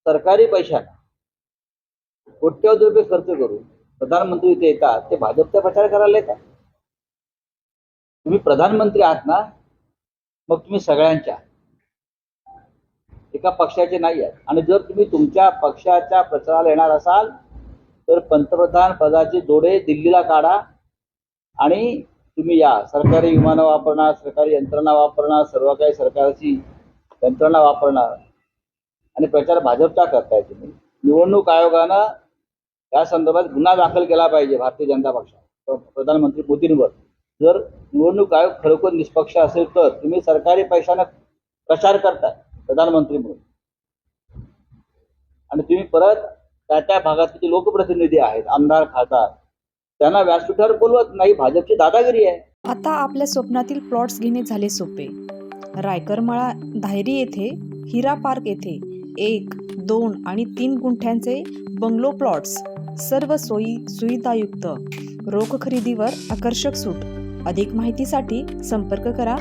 सरकारी पैशाला कोट्यवधी रुपये खर्च करून प्रधानमंत्री इथे येतात, ते भाजपचा प्रचार करायला येतात. तुम्ही प्रधानमंत्री आहात ना, मग तुम्ही सगळ्यांच्या, एका पक्षाचे नाही आहेत. आणि जर तुम्ही तुमच्या पक्षाच्या प्रचाराला येणार असाल तर पंतप्रधान पदाचे जोडे दिल्लीला काढा आणि तुम्ही या. सरकारी विमानं वापरणार, सरकारी यंत्रणा वापरणार, सर्व काही सरकारची यंत्रणा वापरणार आणि प्रचार भाजपचा करताय तुम्ही. निवडणूक आयोगानं या संदर्भात गुन्हा दाखल केला पाहिजे भारतीय जनता पक्ष प्रधानमंत्री मोदींवर. जर निवडणूक आयोग खरोखर निष्पक्ष असेल तर तुम्ही सरकारी पैशानं प्रचार करताय प्रधानमंत्री म्हणून, आणि तुम्ही परत त्या भागातले लोकप्रतिनिधी आहेत, आमदार, खासदार, त्यांना व्यासपीठावर बोलवत नाही. भाजपची दादागिरी आहे. आता आपल्या स्वप्नातील प्लॉट्स घेणे झाले सोपे. रायकरमाळा धायरी येथे हिरा पार्क येथे 1, 2 आणि 3 गुंठ्यांचे बंगलो प्लॉट्स, सर्व सोयी सुविधायुक्त, रोख खरेदीवर आकर्षक सूट. अधिक माहितीसाठी संपर्क करा